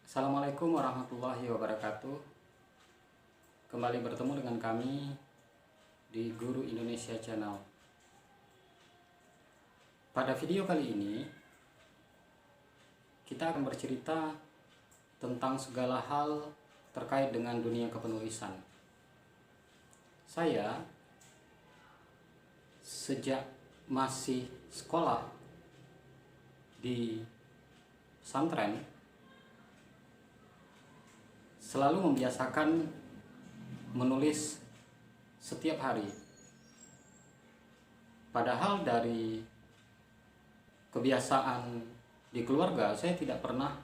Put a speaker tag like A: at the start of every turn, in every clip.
A: Assalamualaikum warahmatullahi wabarakatuh. Kembali bertemu dengan kami di Guru Indonesia Channel. Pada video kali ini kita akan bercerita tentang segala hal terkait dengan dunia kepenulisan. Saya sejak masih sekolah di pesantren selalu membiasakan menulis setiap hari. Padahal dari kebiasaan di keluarga, saya tidak pernah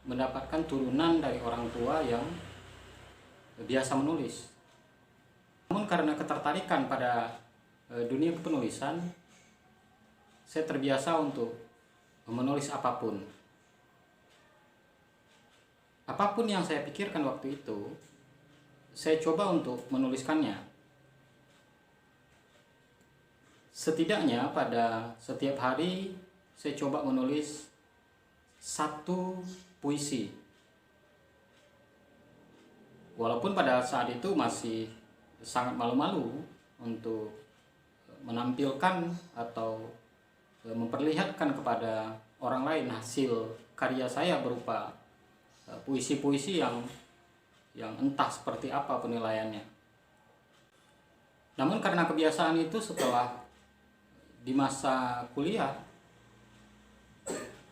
A: mendapatkan turunan dari orang tua yang biasa menulis. Namun karena ketertarikan pada dunia kepenulisan, saya terbiasa untuk menulis apapun. Apapun yang saya pikirkan waktu itu, saya coba untuk menuliskannya. Setidaknya pada setiap hari, saya coba menulis satu puisi. Walaupun pada saat itu masih sangat malu-malu untuk menampilkan atau memperlihatkan kepada orang lain hasil karya saya berupa puisi-puisi yang entah seperti apa penilaiannya. Namun karena kebiasaan itu, setelah di masa kuliah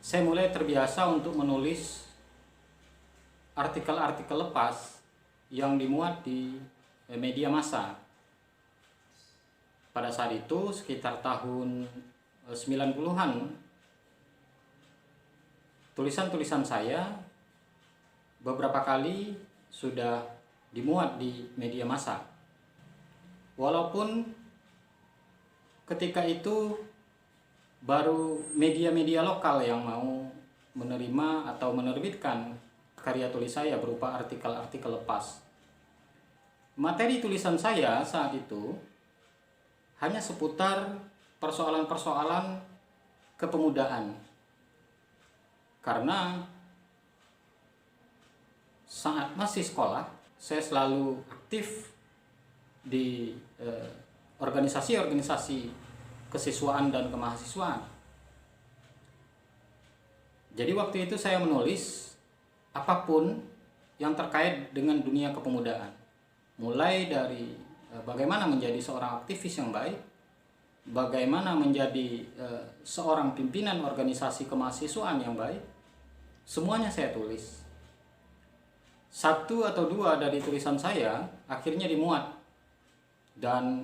A: saya mulai terbiasa untuk menulis artikel-artikel lepas yang dimuat di media massa. Pada saat itu sekitar tahun 90-an, tulisan-tulisan saya beberapa kali sudah dimuat di media massa. Walaupun ketika itu baru media-media lokal yang mau menerima atau menerbitkan karya tulis saya berupa artikel-artikel lepas. Materi tulisan saya saat itu hanya seputar persoalan-persoalan kepemudaan. Karena saat masih sekolah, saya selalu aktif di organisasi-organisasi kesiswaan dan kemahasiswaan. Jadi waktu itu saya menulis apapun yang terkait dengan dunia kepemudaan. Mulai dari bagaimana menjadi seorang aktivis yang baik, bagaimana menjadi seorang pimpinan organisasi kemahasiswaan yang baik, semuanya saya tulis. Satu atau dua dari tulisan saya akhirnya dimuat, dan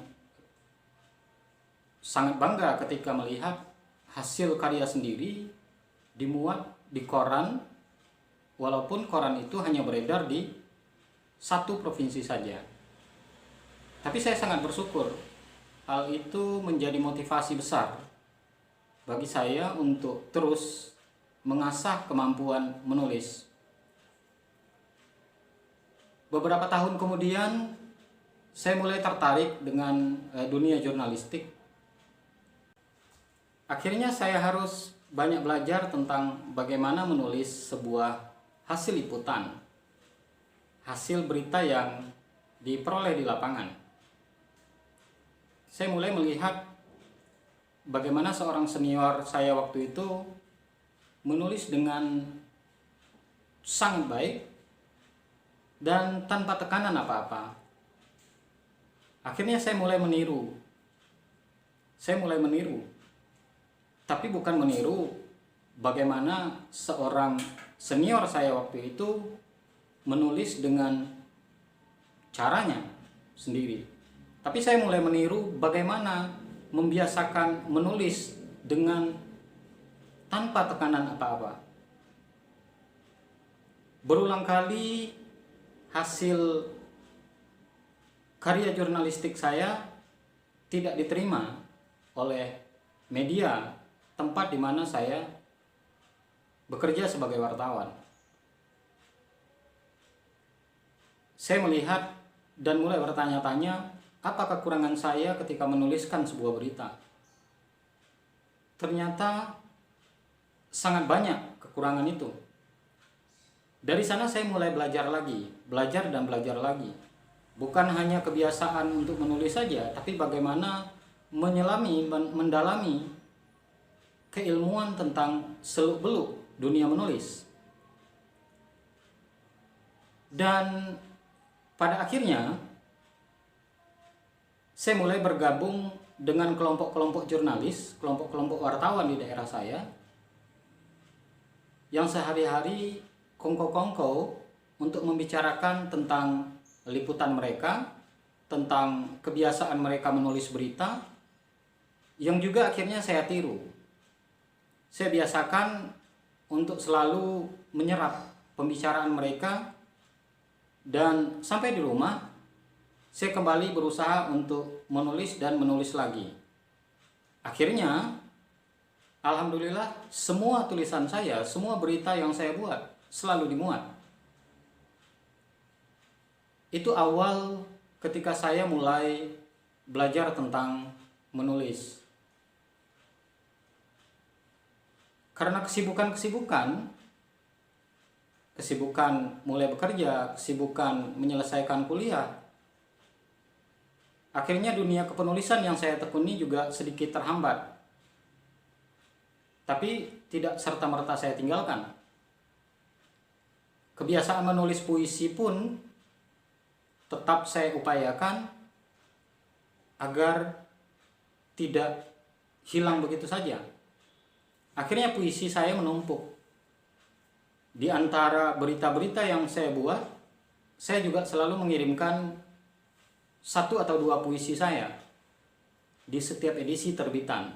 A: sangat bangga ketika melihat hasil karya sendiri dimuat di koran, walaupun koran itu hanya beredar di satu provinsi saja. Tapi saya sangat bersyukur, hal itu menjadi motivasi besar bagi saya untuk terus mengasah kemampuan menulis. Beberapa tahun kemudian, saya mulai tertarik dengan dunia jurnalistik. Akhirnya saya harus banyak belajar tentang bagaimana menulis sebuah hasil liputan, hasil berita yang diperoleh di lapangan. Saya mulai melihat bagaimana seorang senior saya waktu itu menulis dengan sangat baik dan tanpa tekanan apa-apa. Akhirnya saya mulai meniru. Tapi bukan meniru bagaimana seorang senior saya waktu itu menulis dengan caranya sendiri. Tapi saya mulai meniru bagaimana membiasakan menulis dengan tanpa tekanan apa-apa. Berulang kali hasil karya jurnalistik saya tidak diterima oleh media tempat di mana saya bekerja sebagai wartawan. Saya melihat dan mulai bertanya-tanya, apa kekurangan saya ketika menuliskan sebuah berita? Ternyata sangat banyak kekurangan itu. Dari sana saya mulai belajar lagi, belajar dan belajar lagi. Bukan hanya kebiasaan untuk menulis saja, tapi bagaimana menyelami, mendalami keilmuan tentang seluk-beluk dunia menulis. Dan pada akhirnya saya mulai bergabung dengan kelompok-kelompok jurnalis, kelompok-kelompok wartawan di daerah saya yang sehari-hari kongko-kongko untuk membicarakan tentang liputan mereka, tentang kebiasaan mereka menulis berita, yang juga akhirnya saya tiru. Saya biasakan untuk selalu menyerap pembicaraan mereka, dan sampai di rumah saya kembali berusaha untuk menulis dan menulis lagi. Akhirnya alhamdulillah semua tulisan saya, semua berita yang saya buat selalu dimuat. Itu awal ketika saya mulai belajar tentang menulis. Karena kesibukan mulai bekerja, kesibukan menyelesaikan kuliah, akhirnya dunia kepenulisan yang saya tekuni juga sedikit terhambat. Tapi tidak serta-merta saya tinggalkan. Kebiasaan menulis puisi pun tetap saya upayakan agar tidak hilang begitu saja. Akhirnya puisi saya menumpuk. Di antara berita-berita yang saya buat, saya juga selalu mengirimkan 1 atau 2 puisi saya di setiap edisi terbitan.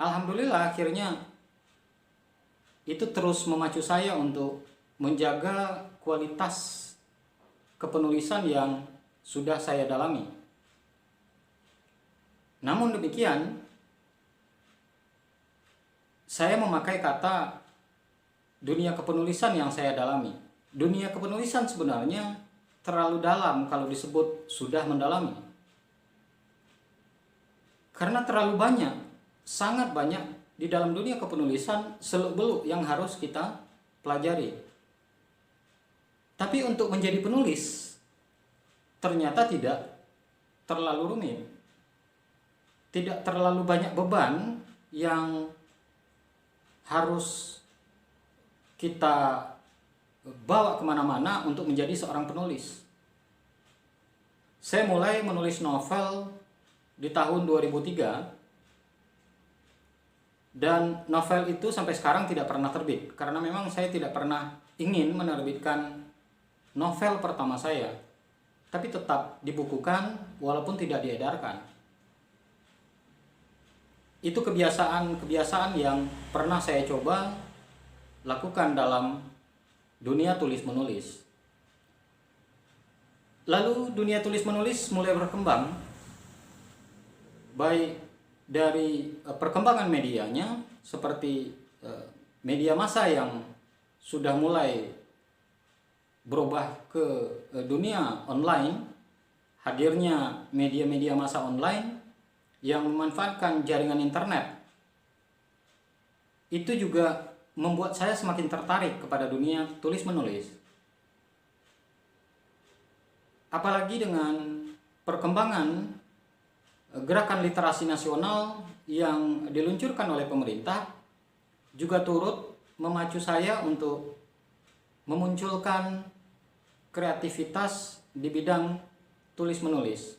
A: Alhamdulillah akhirnya itu terus memacu saya untuk menjaga kualitas kepenulisan yang sudah saya dalami. Namun demikian, saya memakai kata dunia kepenulisan yang saya dalami. Dunia kepenulisan sebenarnya terlalu dalam kalau disebut sudah mendalami. Karena terlalu banyak, sangat banyak di dalam dunia kepenulisan seluk-beluk yang harus kita pelajari. Tapi untuk menjadi penulis ternyata tidak terlalu rumit. Tidak terlalu banyak beban yang harus kita bawa kemana-mana untuk menjadi seorang penulis. Saya mulai menulis novel di tahun 2003, dan novel itu sampai sekarang tidak pernah terbit karena memang saya tidak pernah ingin menerbitkan novel pertama saya, tapi tetap dibukukan walaupun tidak diedarkan. Itu kebiasaan yang pernah saya coba lakukan dalam dunia tulis-menulis. Lalu dunia tulis-menulis mulai berkembang, baik dari perkembangan medianya, seperti media massa yang sudah mulai berubah ke dunia online, hadirnya media-media massa online yang memanfaatkan jaringan internet. Itu juga membuat saya semakin tertarik kepada dunia tulis-menulis. Apalagi dengan perkembangan gerakan literasi nasional yang diluncurkan oleh pemerintah, juga turut memacu saya untuk memunculkan kreativitas di bidang tulis-menulis.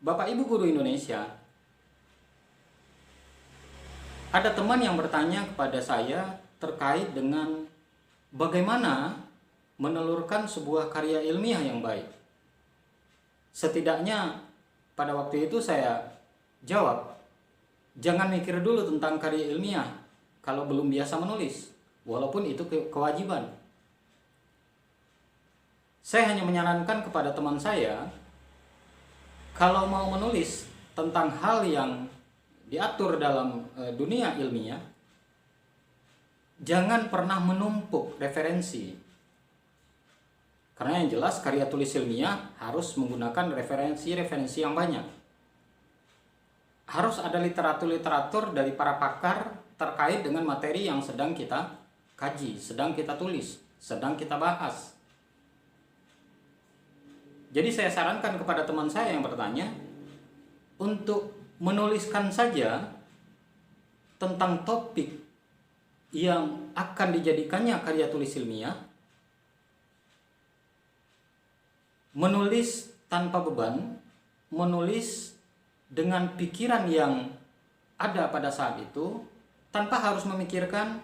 A: Bapak Ibu guru Indonesia, ada teman yang bertanya kepada saya terkait dengan bagaimana menelurkan sebuah karya ilmiah yang baik. Setidaknya pada waktu itu saya jawab, jangan mikir dulu tentang karya ilmiah kalau belum biasa menulis, walaupun itu kewajiban. Saya hanya menyarankan kepada teman saya, kalau mau menulis tentang hal yang diatur dalam dunia ilmiah, jangan pernah menumpuk referensi. Karena yang jelas karya tulis ilmiah harus menggunakan referensi-referensi yang banyak. Harus ada literatur-literatur dari para pakar terkait dengan materi yang sedang kita kaji, sedang kita tulis, sedang kita bahas. Jadi saya sarankan kepada teman saya yang bertanya untuk menuliskan saja tentang topik yang akan dijadikannya karya tulis ilmiah, menulis tanpa beban, menulis dengan pikiran yang ada pada saat itu, tanpa harus memikirkan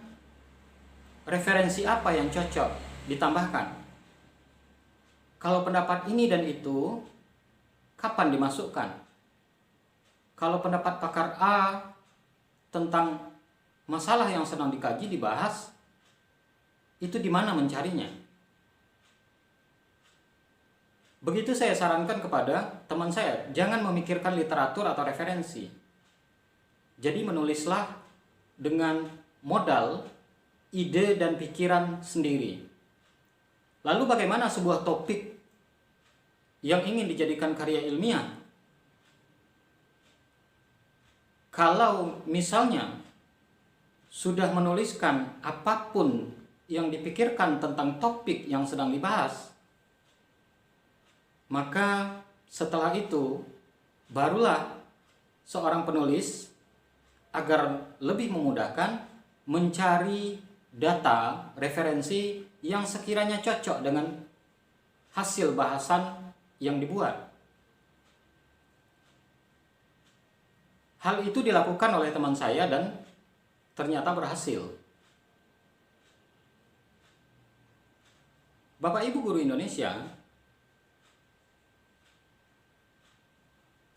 A: referensi apa yang cocok ditambahkan. Kalau pendapat ini dan itu, kapan dimasukkan? Kalau pendapat pakar A tentang masalah yang sedang dikaji, dibahas, itu di mana mencarinya? Begitu saya sarankan kepada teman saya, jangan memikirkan literatur atau referensi. Jadi menulislah dengan modal ide dan pikiran sendiri. Lalu bagaimana sebuah topik yang ingin dijadikan karya ilmiah? Kalau misalnya sudah menuliskan apapun yang dipikirkan tentang topik yang sedang dibahas, maka setelah itu barulah seorang penulis agar lebih memudahkan mencari data, referensi yang sekiranya cocok dengan hasil bahasan yang dibuat. Hal itu dilakukan oleh teman saya dan ternyata berhasil. Bapak Ibu guru Indonesia,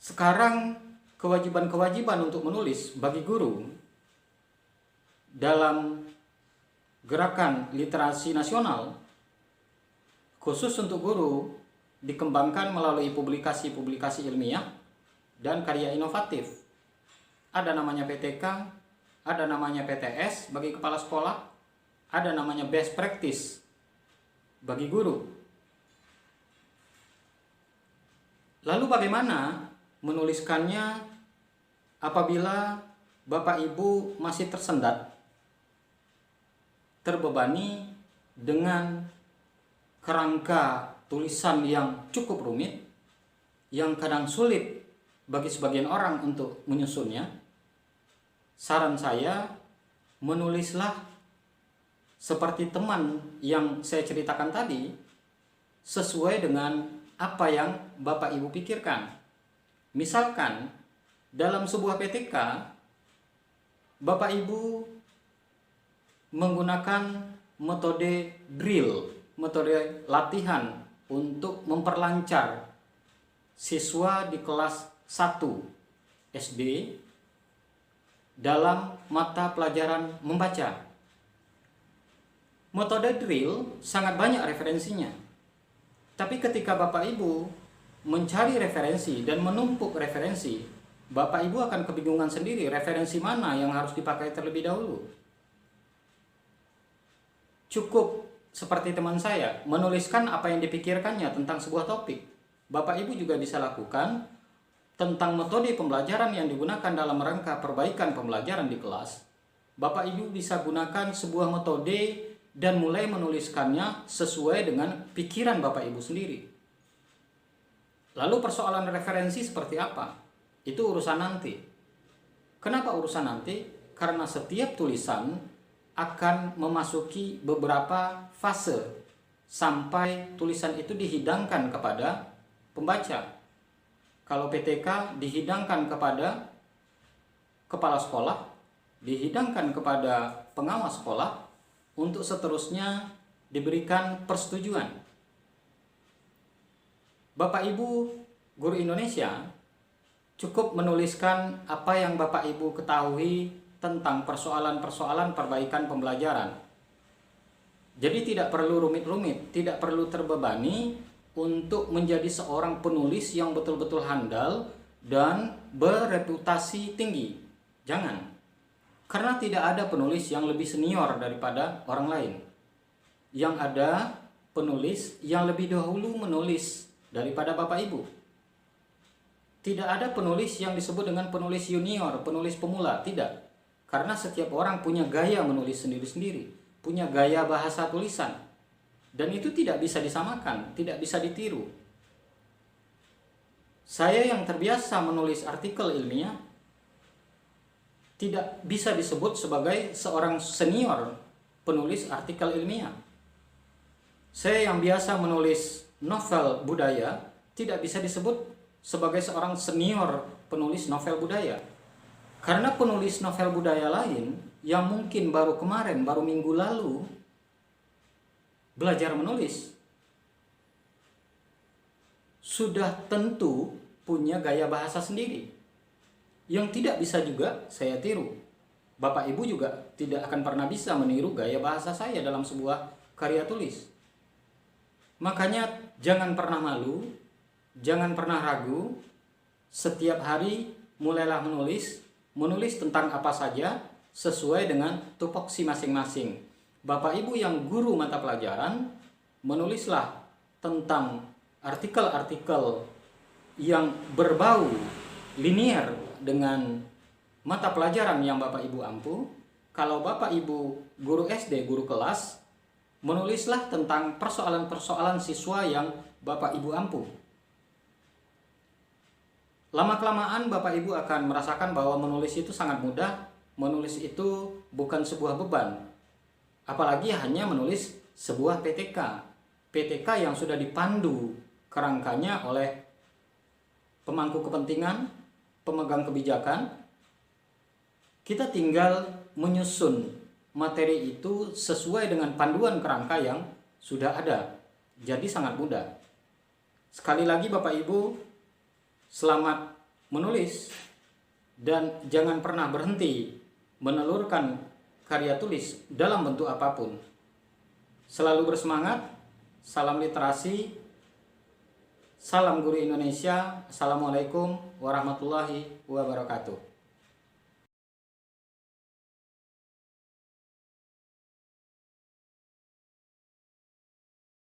A: sekarang kewajiban-kewajiban untuk menulis bagi guru dalam gerakan literasi nasional, khusus untuk guru, dikembangkan melalui publikasi-publikasi ilmiah dan karya inovatif. Ada namanya PTK, ada namanya PTS bagi kepala sekolah, ada namanya best practice bagi guru. Lalu bagaimana menuliskannya apabila Bapak Ibu masih tersendat, terbebani dengan kerangka tulisan yang cukup rumit, yang kadang sulit bagi sebagian orang untuk menyusunnya? Saran saya, menulislah seperti teman yang saya ceritakan tadi, sesuai dengan apa yang Bapak Ibu pikirkan. Misalkan dalam sebuah PTK, Bapak Ibu menggunakan metode drill, metode latihan untuk memperlancar siswa di kelas 1 SD dalam mata pelajaran membaca. Metode drill sangat banyak referensinya. Tapi ketika Bapak Ibu mencari referensi dan menumpuk referensi, Bapak Ibu akan kebingungan sendiri referensi mana yang harus dipakai terlebih dahulu. Cukup seperti teman saya, menuliskan apa yang dipikirkannya tentang sebuah topik. Bapak Ibu juga bisa lakukan tentang metode pembelajaran yang digunakan dalam rangka perbaikan pembelajaran di kelas. Bapak Ibu bisa gunakan sebuah metode dan mulai menuliskannya sesuai dengan pikiran Bapak Ibu sendiri. Lalu persoalan referensi seperti apa? Itu urusan nanti. Kenapa urusan nanti? Karena setiap tulisan akan memasuki beberapa fase sampai tulisan itu dihidangkan kepada pembaca. Kalau PTK dihidangkan kepada kepala sekolah, dihidangkan kepada pengawas sekolah, untuk seterusnya diberikan persetujuan. Bapak Ibu guru Indonesia cukup menuliskan apa yang Bapak Ibu ketahui tentang persoalan-persoalan perbaikan pembelajaran. Jadi tidak perlu rumit-rumit, tidak perlu terbebani untuk menjadi seorang penulis yang betul-betul handal dan bereputasi tinggi. Jangan. Karena tidak ada penulis yang lebih senior daripada orang lain. Yang ada penulis yang lebih dahulu menulis daripada Bapak Ibu. Tidak ada penulis yang disebut dengan penulis junior, penulis pemula, tidak. Karena setiap orang punya gaya menulis sendiri-sendiri, punya gaya bahasa tulisan. Dan itu tidak bisa disamakan, tidak bisa ditiru. Saya yang terbiasa menulis artikel ilmiah tidak bisa disebut sebagai seorang senior penulis artikel ilmiah. Saya yang biasa menulis novel budaya tidak bisa disebut sebagai seorang senior penulis novel budaya. Karena penulis novel budaya lain yang mungkin baru kemarin, baru minggu lalu belajar menulis, sudah tentu punya gaya bahasa sendiri yang tidak bisa juga saya tiru. Bapak Ibu juga tidak akan pernah bisa meniru gaya bahasa saya dalam sebuah karya tulis. Makanya jangan pernah malu, jangan pernah ragu. Setiap hari mulailah menulis tentang apa saja sesuai dengan tupoksi masing-masing. Bapak Ibu yang guru mata pelajaran, menulislah tentang artikel-artikel yang berbau linier dengan mata pelajaran yang Bapak Ibu ampu. Kalau Bapak Ibu guru SD, guru kelas, menulislah tentang persoalan-persoalan siswa yang Bapak Ibu ampu. Lama-kelamaan Bapak Ibu akan merasakan bahwa menulis itu sangat mudah, menulis itu bukan sebuah beban. Apalagi hanya menulis sebuah PTK. PTK yang sudah dipandu kerangkanya oleh pemangku kepentingan, pemegang kebijakan. Kita tinggal menyusun materi itu sesuai dengan panduan kerangka yang sudah ada. Jadi sangat mudah. Sekali lagi Bapak Ibu, selamat menulis dan jangan pernah berhenti menelurkan karya tulis dalam bentuk apapun. Selalu bersemangat, salam literasi, salam guru Indonesia, assalamualaikum warahmatullahi wabarakatuh.